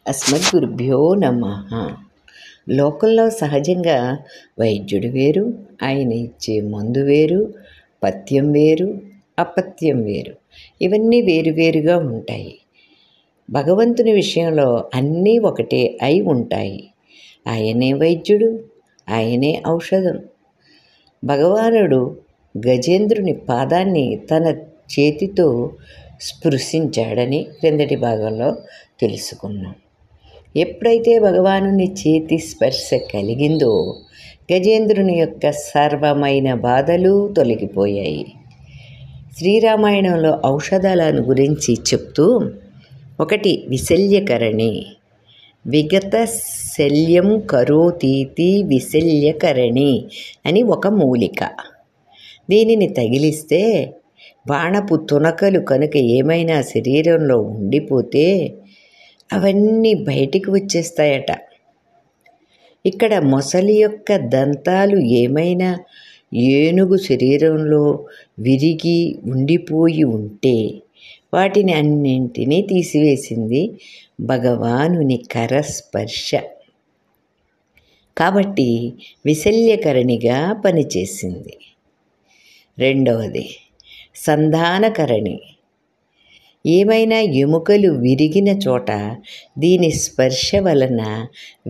అస్మద్గురుభ్యో నమః. లోకంలో సహజంగా వైద్యుడు వేరు, ఆయన ఇచ్చే మందు వేరు, పథ్యం వేరు, అపథ్యం వేరు. ఇవన్నీ వేరువేరుగా ఉంటాయి. భగవంతుని విషయంలో అన్నీ ఒకటే అయి ఉంటాయి. ఆయనే వైద్యుడు, ఆయనే ఔషధం. భగవానుడు గజేంద్రుని పాదాన్ని తన చేతితో స్పృశించాడని క్రిందటి భాగంలో తెలుసుకున్నాం. ఎప్పుడైతే భగవానుని చేతి స్పర్శ కలిగిందో గజేంద్రుని యొక్క సర్వమైన బాధలు తొలగిపోయాయి. శ్రీరామాయణంలో ఔషధాలను గురించి చెప్తూ ఒకటి విశల్యకరణి, విగత శల్యం కరోతీతి విశల్యకరణి అని ఒక మూలిక. దీనిని తగిలిస్తే బాణపు తునకలు కనుక ఏమైనా శరీరంలో ఉండిపోతే అవన్నీ బయటికి వచ్చేస్తాయట. ఇక్కడ మొసలి యొక్క దంతాలు ఏమైనా ఏనుగు శరీరంలో విరిగి ఉండిపోయి ఉంటే వాటిని అన్నింటినీ తీసివేసింది భగవానుని కరస్పర్శ. కాబట్టి విశల్యకరణిగా పనిచేసింది. రెండవది సంధానకరణి. ఏమైనా ఎముకలు విరిగిన చోట దీని స్పర్శ వలన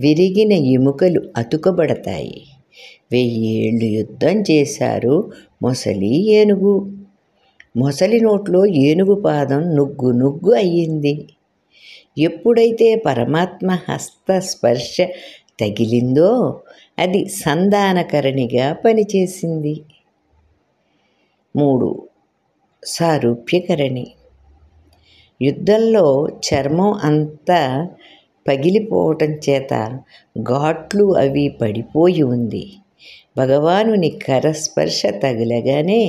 విరిగిన ఎముకలు అతుకబడతాయి. 1000 ఏళ్ళు యుద్ధం చేశారు మొసలి ఏనుగు. మొసలి నోట్లో ఏనుగు పాదం నుగ్గు నుగ్గు అయ్యింది. ఎప్పుడైతే పరమాత్మ హస్త స్పర్శ తగిలిందో అది సంధానకరణిగా పనిచేసింది. 3 సారూప్యకరణి. యుద్ధంలో చర్మం అంతా పగిలిపోవటం చేత ఘాట్లు అవి పడిపోయి ఉంది. భగవానుని కరస్పర్శ తగిలగానే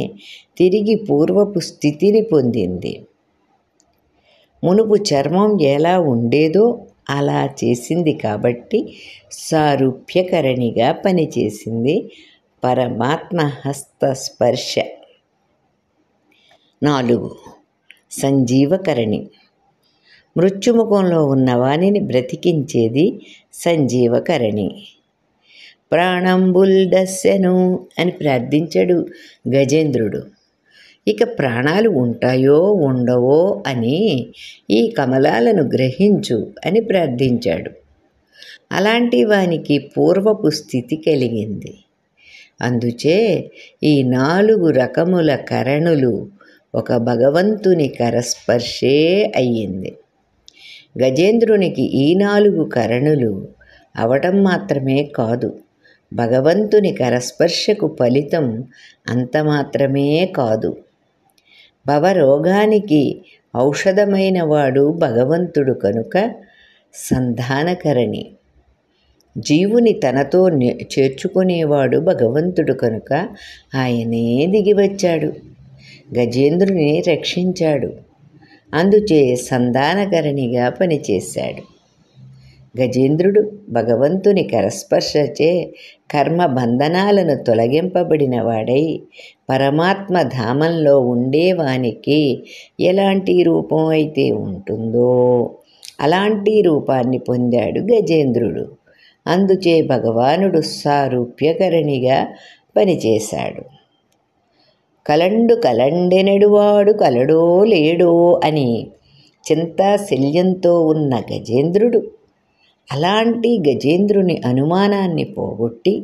తిరిగి పూర్వపు స్థితిని పొందింది. మునుపు చర్మం ఎలా ఉండేదో అలా చేసింది కాబట్టి సారూప్యకరణిగా పనిచేసింది పరమాత్మ హస్త స్పర్శ. 4 సంజీవకరణి. మృత్యుముఖంలో ఉన్న వాణిని బ్రతికించేది సంజీవకరణి. ప్రాణంబుల్డస్సెను అని ప్రార్థించాడు గజేంద్రుడు. ఇక ప్రాణాలు ఉంటాయో ఉండవో అని ఈ కమలాలను గ్రహించు అని ప్రార్థించాడు. అలాంటి వానికి పూర్వపు స్థితి కలిగింది. అందుచే ఈ 4 రకముల కరణులు ఒక భగవంతుని కరస్పర్శే అయ్యింది. గజేంద్రునికి ఈ 4 కరణులు అవటం మాత్రమే కాదు, భగవంతుని కరస్పర్శకు ఫలితం అంత మాత్రమే కాదు. భవరోగానికి ఔషధమైన వాడు భగవంతుడు కనుక సంధానకరణి. జీవుని తనతో చేర్చుకునేవాడు భగవంతుడు కనుక ఆయనే దిగివచ్చాడు, గజేంద్రుని రక్షించాడు. అందుచే సంధానకరణిగా పనిచేశాడు. గజేంద్రుడు భగవంతుని కరస్పర్శచే కర్మ బంధనాలను తొలగింపబడిన వాడై పరమాత్మ ధామంలో ఉండేవానికి ఎలాంటి రూపం అయితే ఉంటుందో అలాంటి రూపాన్ని పొందాడు గజేంద్రుడు. అందుచే భగవానుడు సారూప్యకరణిగా పనిచేశాడు. కలండు కలండెనెడువాడు కలడో లేడో అని చింతాశల్యంతో ఉన్న గజేంద్రుడు అలాంటి గజేంద్రుని అనుమానాన్ని పోగొట్టి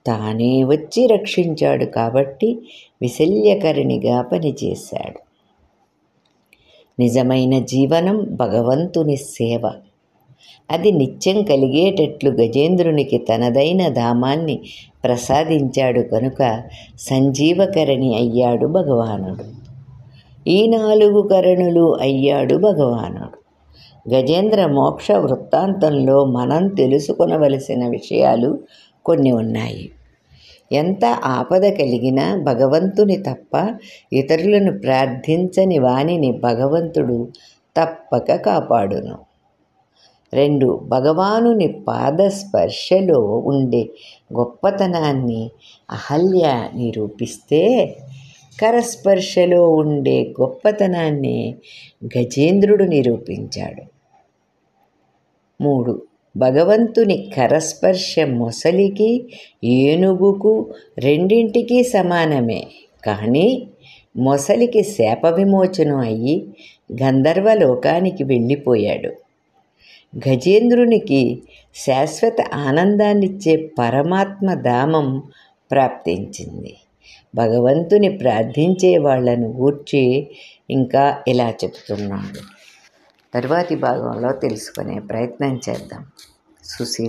తానే వచ్చి రక్షించాడు కాబట్టి విశల్యకరణిగా పనిచేశాడు. నిజమైన జీవనం భగవంతుని సేవ. అది నిత్యం కలిగేటట్లు గజేంద్రునికి తనదైన ధామాన్ని ప్రసాదించాడు కనుక సంజీవకరణి అయ్యాడు భగవానుడు. ఈ 4 కరణులు అయ్యాడు భగవానుడు. గజేంద్ర మోక్ష వృత్తాంతంలో మనం తెలుసుకొనవలసిన విషయాలు కొన్ని ఉన్నాయి. ఎంత ఆపద కలిగినా భగవంతుని తప్ప ఇతరులను ప్రార్థించని వానిని భగవంతుడు తప్పక కాపాడును. 2 భగవానుని పాదస్పర్శలో ఉండే గొప్పతనాన్ని అహల్య నిరూపిస్తే కరస్పర్శలో ఉండే గొప్పతనాన్ని గజేంద్రుడు నిరూపించాడు. 3. భగవంతుని కరస్పర్శ మొసలికి, ఏనుగుకు రెండింటికి సమానమే. కానీ మొసలికి శాప విమోచనం అయ్యి గంధర్వలోకానికి వెళ్ళిపోయాడు. గజేంద్రునికి శాశ్వత ఆనందాన్నిచ్చే పరమాత్మ ధామం ప్రాప్తించింది. భగవంతుని ప్రార్థించే వాళ్లను గూర్చి ఇంకా ఇలా చెబుతున్నాడు. తరువాతి భాగంలో తెలుసుకునే ప్రయత్నం చేద్దాం. సుశీల.